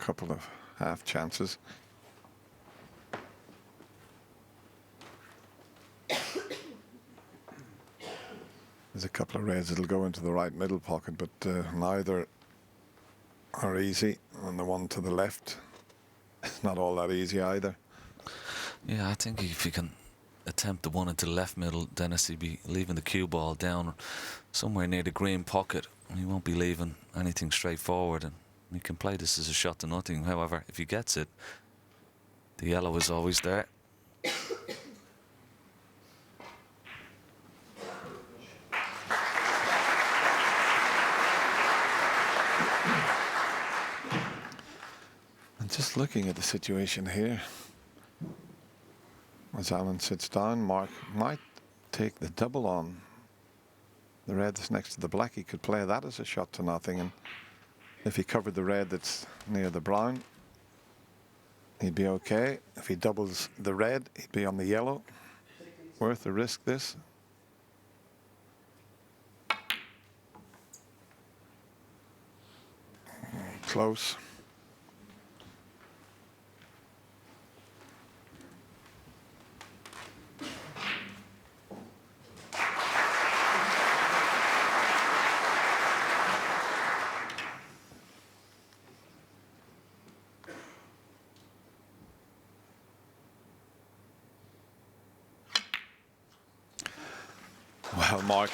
couple of half chances. There's a couple of reds that'll go into the right middle pocket, but neither are easy. And the one to the left, it's not all that easy either. Yeah, I think if you can attempt the one into the left middle, Dennis, he'd be leaving the cue ball down somewhere near the green pocket. He won't be leaving anything straightforward, and he can play this as a shot to nothing. However, if he gets it, the yellow is always there. And just looking at the situation here, as Alan sits down, Mark might take the double on the red that's next to the black. He could play that as a shot to nothing, and if he covered the red that's near the brown, he'd be okay. If he doubles the red, he'd be on the yellow. Worth the risk, this. Close. Well, Mark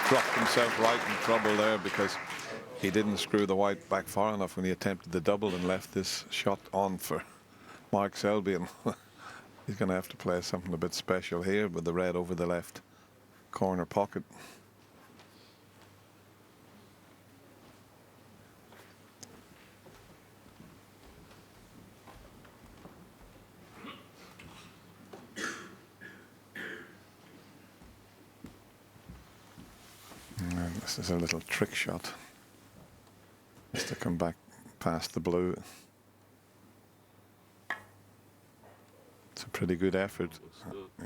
dropped himself right in trouble there because he didn't screw the white back far enough when he attempted the double and left this shot on for Mark Selby. And he's going to have to play something a bit special here with the red over the left corner pocket. And this is a little trick shot, just to come back past the blue. It's a pretty good effort.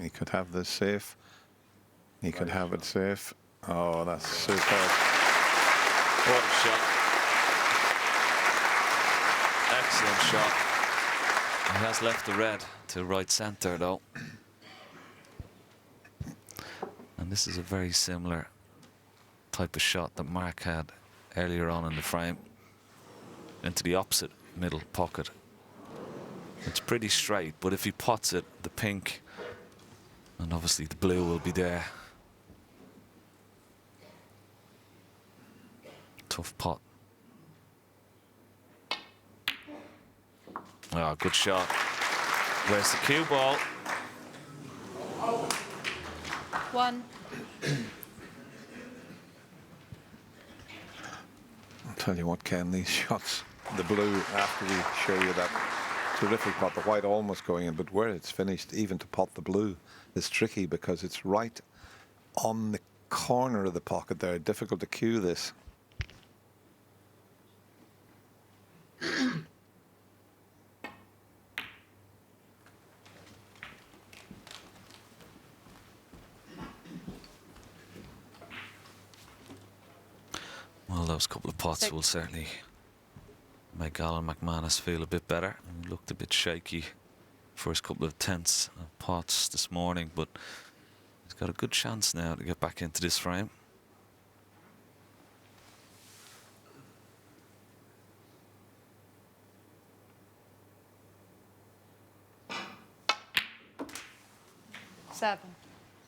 He could have this safe. He could have it safe. Oh, that's superb. What a shot. Excellent shot. He has left the red to right centre though. And this is a very similar type of shot that Mark had earlier on in the frame, into the opposite middle pocket. It's pretty straight, but if he pots it, the pink and obviously the blue will be there. Tough pot. Oh, good shot. Where's the cue ball? One. I'll tell you what, Ken, these shots, the blue, after we show you that terrific pot, the white almost going in, but where it's finished, even to pot the blue, is tricky because it's right on the corner of the pocket there. Difficult to cue this. Well, those couple of pots will certainly make Alan McManus feel a bit better. He looked a bit shaky for his couple of tenths of pots this morning, but he's got a good chance now to get back into this frame. Seven.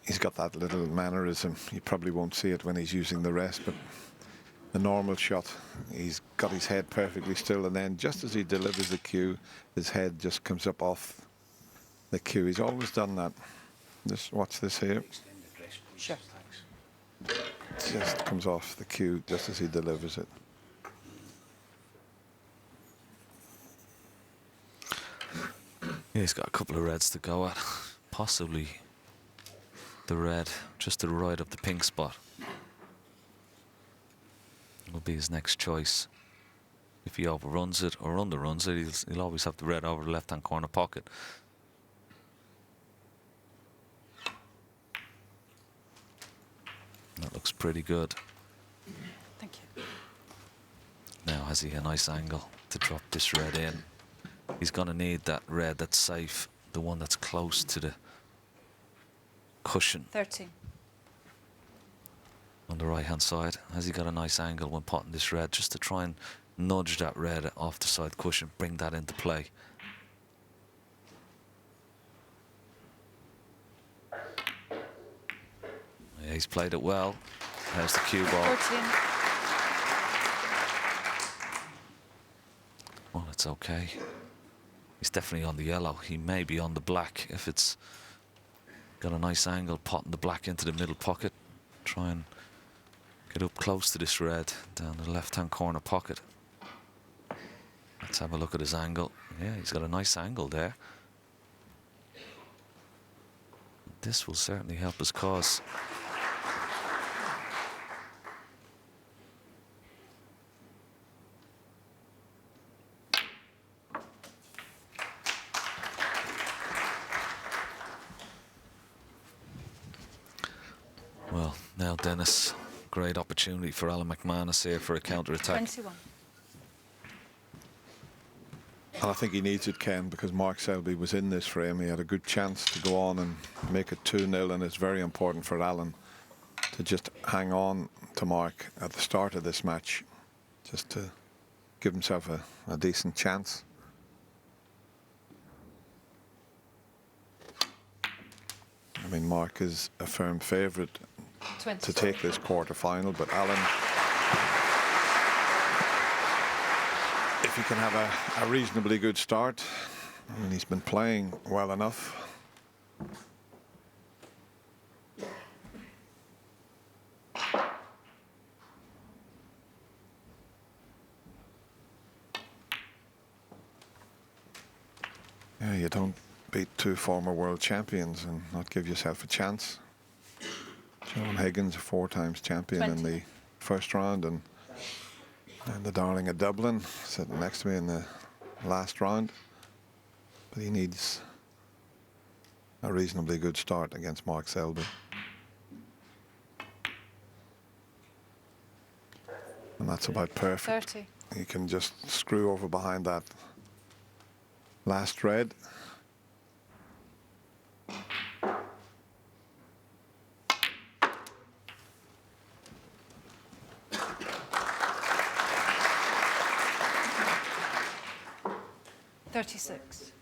He's got that little mannerism. You probably won't see it when he's using the rest, but the normal shot, he's got his head perfectly still, and then just as he delivers the cue, his head just comes up off the cue. He's always done that. Just watch this here. Sure. Just comes off the cue just as he delivers it. Yeah, he's got a couple of reds to go at. Possibly the red just to the right of the pink spot will be his next choice. If he overruns it or underruns it, he'll always have the red over the left-hand corner pocket. That looks pretty good. Thank you. Now has he a nice angle to drop this red in? He's going to need that red that's safe, the one that's close to the cushion 13. on the right hand side. Has he got a nice angle when potting this red, just to try and nudge that red off the side cushion, bring that into play? Yeah, he's played it well. There's the cue ball. 14. Well, it's okay. He's definitely on the yellow. He may be on the black if it's got a nice angle, potting the black into the middle pocket. Try and get up close to this red down the left-hand corner pocket. Let's have a look at his angle. Yeah, he's got a nice angle there. This will certainly help his cause. Well, now Dennis, great opportunity for Alan McManus here for a counter-attack. 21. And I think he needs it, Ken, because Mark Selby was in this frame. He had a good chance to go on and make it 2-0, and it's very important for Alan to just hang on to Mark at the start of this match, just to give himself a decent chance. I mean, Mark is a firm favourite 20. to take this quarter-final, but Alan, if he can have a reasonably good start, I mean, he's been playing well enough. Yeah, you don't beat two former world champions and not give yourself a chance. John Higgins, a 4 times champion 20. in the first round, and the darling of Dublin sitting next to me in the last round. But he needs a reasonably good start against Mark Selby. And that's about perfect. 30. You can just screw over behind that last red. $36.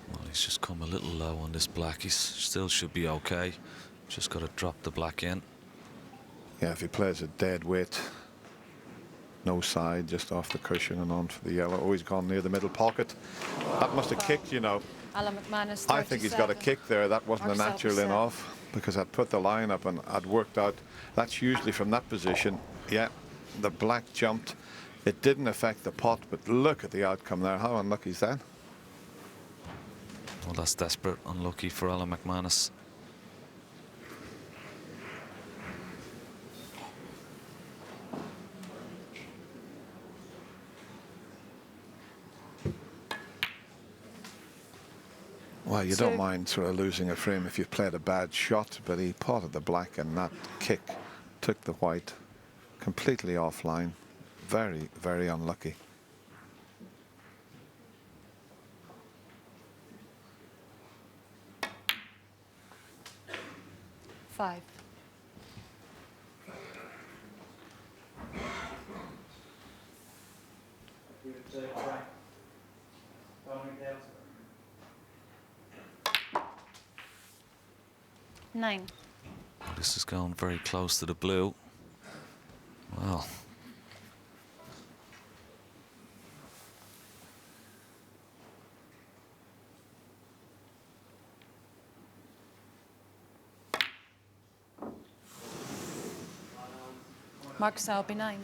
Well, he's just come a little low on this black. He still should be okay. Just got to drop the black in. Yeah, if he plays a dead weight, no side, just off the cushion and on for the yellow. Oh, he's gone near the middle pocket. That must have kicked, you know. Alan McManus, 37. I think he's got a kick there. That wasn't a Mark natural Selby, in off, because I'd put the line up and I'd worked out. That's usually from that position. Yeah, the black jumped. It didn't affect the pot, but look at the outcome there. How unlucky is that? Well, that's desperate. Unlucky for Alan McManus. Well, you don't mind sort of losing a frame if you've played a bad shot, but he potted the black and that kick took the white completely offline. Very, very unlucky. $5. $9. This is going very close to the blue. Well. Mark Selby, 9.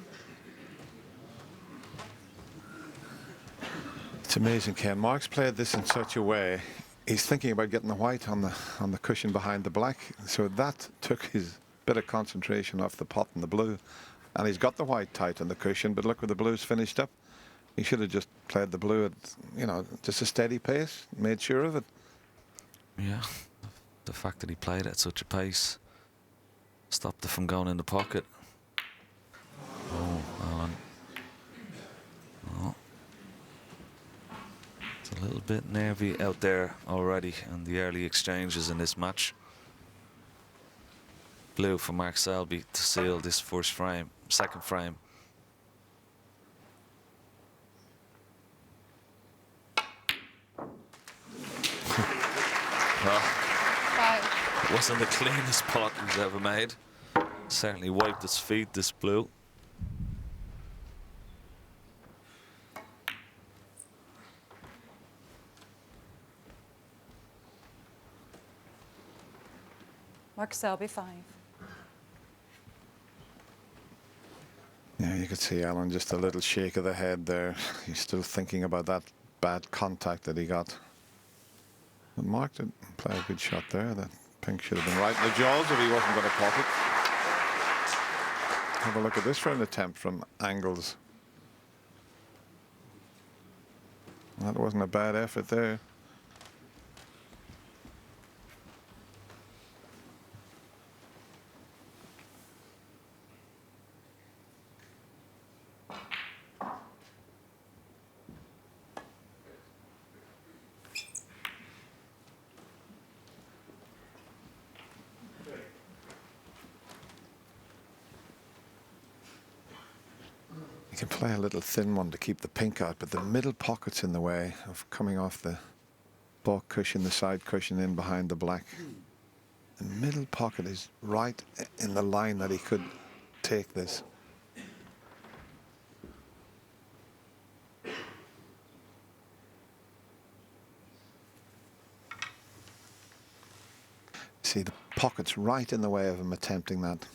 It's amazing, Ken. Mark's played this in such a way. He's thinking about getting the white on the cushion behind the black. So that took his bit of concentration off the pot and the blue. And he's got the white tight on the cushion, but look where the blue's finished up. He should have just played the blue at, you know, just a steady pace, made sure of it. Yeah, the fact that he played at such a pace stopped it from going in the pocket. Oh, Alan. Oh. It's a little bit nervy out there already in the early exchanges in this match. Blue for Mark Selby to seal this second frame. Well, 5. it wasn't the cleanest pot he's ever made. Certainly wiped his feet, this blue. Mark Selby, 5. Yeah, you could see Alan just a little shake of the head there. He's still thinking about that bad contact that he got. But Mark did play a good shot there. That pink should have been right in the jaws if he wasn't going to pot it. Have a look at this for an attempt from angles. That wasn't a bad effort there. You can play a little thin one to keep the pink out, but the middle pocket's in the way of coming off the baulk cushion, the side cushion in behind the black. The middle pocket is right in the line that he could take this. See, the pocket's right in the way of him attempting that.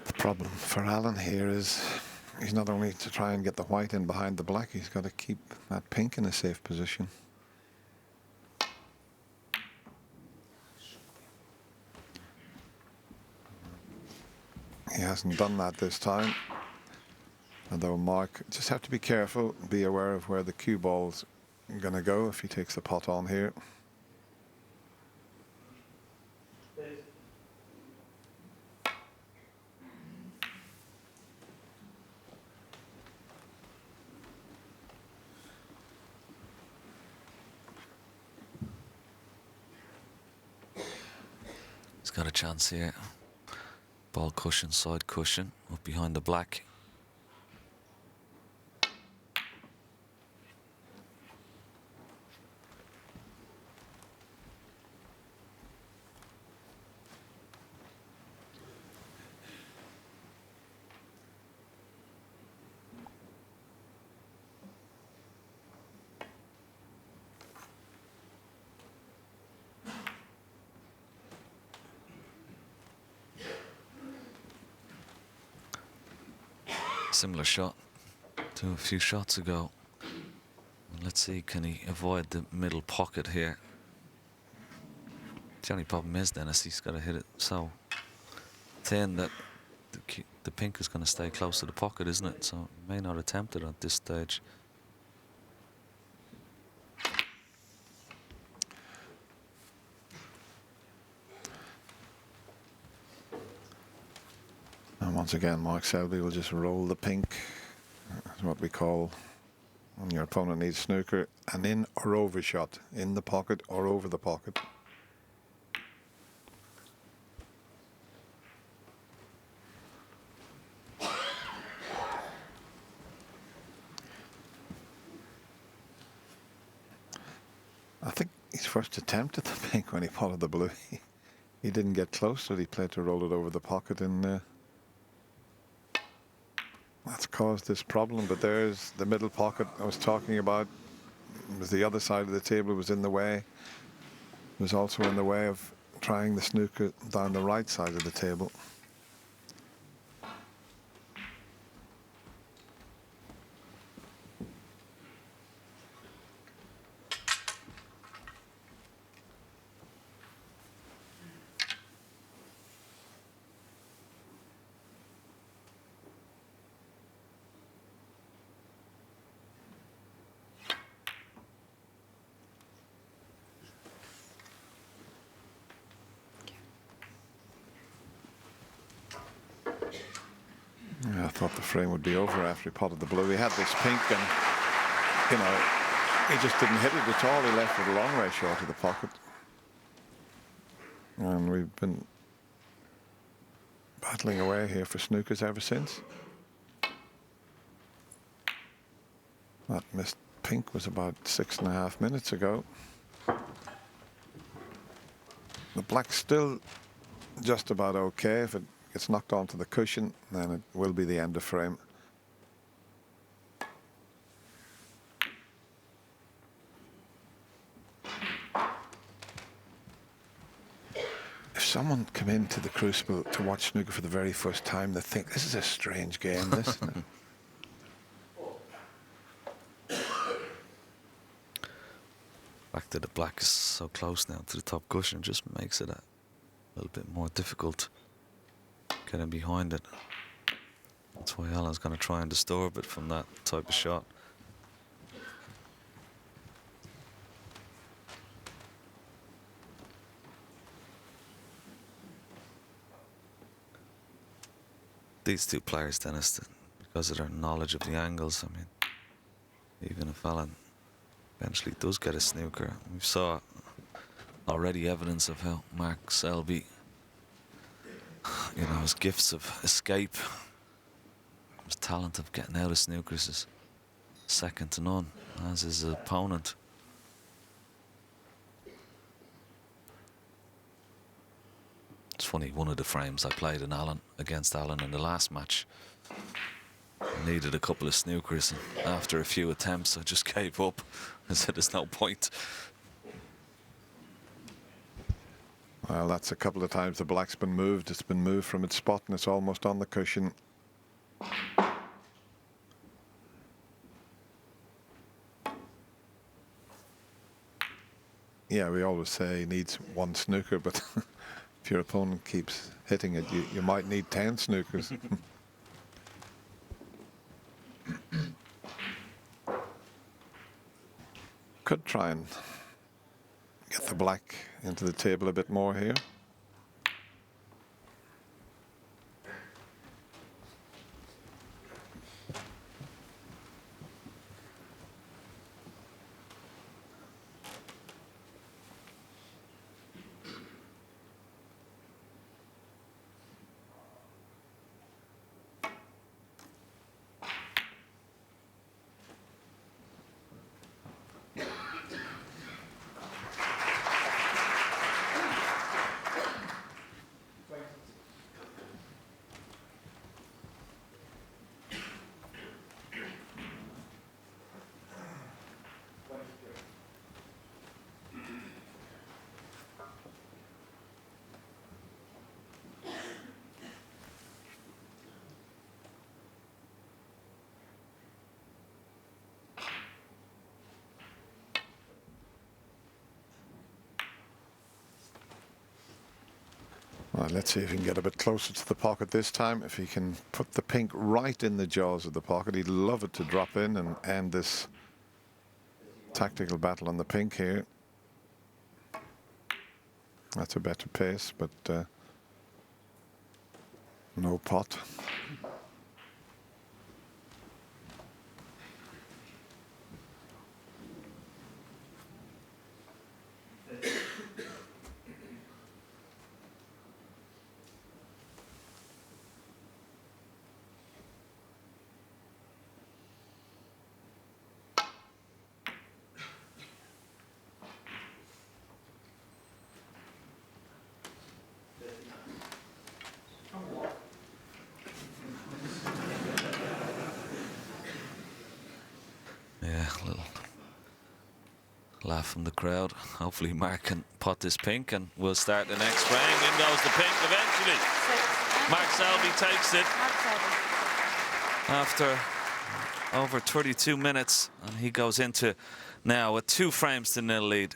The problem for Alan here is he's not only to try and get the white in behind the black, he's got to keep that pink in a safe position. He hasn't done that this time. Although Mark, just have to be careful, be aware of where the cue ball's going to go if he takes the pot on here. He's got a chance here. Ball cushion, side cushion, up behind the black. similar shot to a few shots ago. Let's see, can he avoid the middle pocket here? The only problem is, Dennis, he's got to hit it so thin that the pink is going to stay close to the pocket, isn't it? So he may not attempt it at this stage. And once again, Mark Selby will just roll the pink. That's what we call, when your opponent needs snooker, an in or over shot, in the pocket or over the pocket. I think his first attempt at the pink when he followed the blue, he didn't get close, so he played to roll it over the pocket, and that's caused this problem. But there's the middle pocket I was talking about. It was the other side of the table, it was in the way. It was also in the way of trying the snooker down the right side of the table. I thought the frame would be over after he potted the blue. He had this pink, and you know, he just didn't hit it at all. He left it a long way short of the pocket, and we've been battling away here for snookers ever since. That missed pink was about 6.5 minutes ago. The black's still just about okay. If it gets knocked onto the cushion, then it will be the end of frame. If someone come into the Crucible to watch snooker for the very first time, they think this is a strange game, this, isn't it? The fact that the black is so close now to the top cushion just makes it a little bit more difficult getting behind it. That's why Alan's going to try and disturb it from that type of shot. These two players, Dennis, because of their knowledge of the angles, I mean, even if Alan eventually does get a snooker, we saw already evidence of how Mark Selby, you know, his gifts of escape, his talent of getting out of snookers is second to none, as his opponent. It's funny, one of the frames I played against Alan in the last match, I needed a couple of snookers, and after a few attempts I just gave up. I said there's no point. Well, that's a couple of times the black's been moved. It's been moved from its spot, and it's almost on the cushion. Yeah, we always say he needs one snooker, but if your opponent keeps hitting it, you might need 10 snookers. Could try and get the black into the table a bit more here. Well, let's see if he can get a bit closer to the pocket this time. If he can put the pink right in the jaws of the pocket, he'd love it to drop in and end this tactical battle on the pink here. That's a better pace, but no pot. Yeah, a little laugh from the crowd. Hopefully Mark can pot this pink and we'll start the next frame. In goes the pink eventually. Mark Selby takes it after over 32 minutes, and he goes into now a 2 frames to nil lead.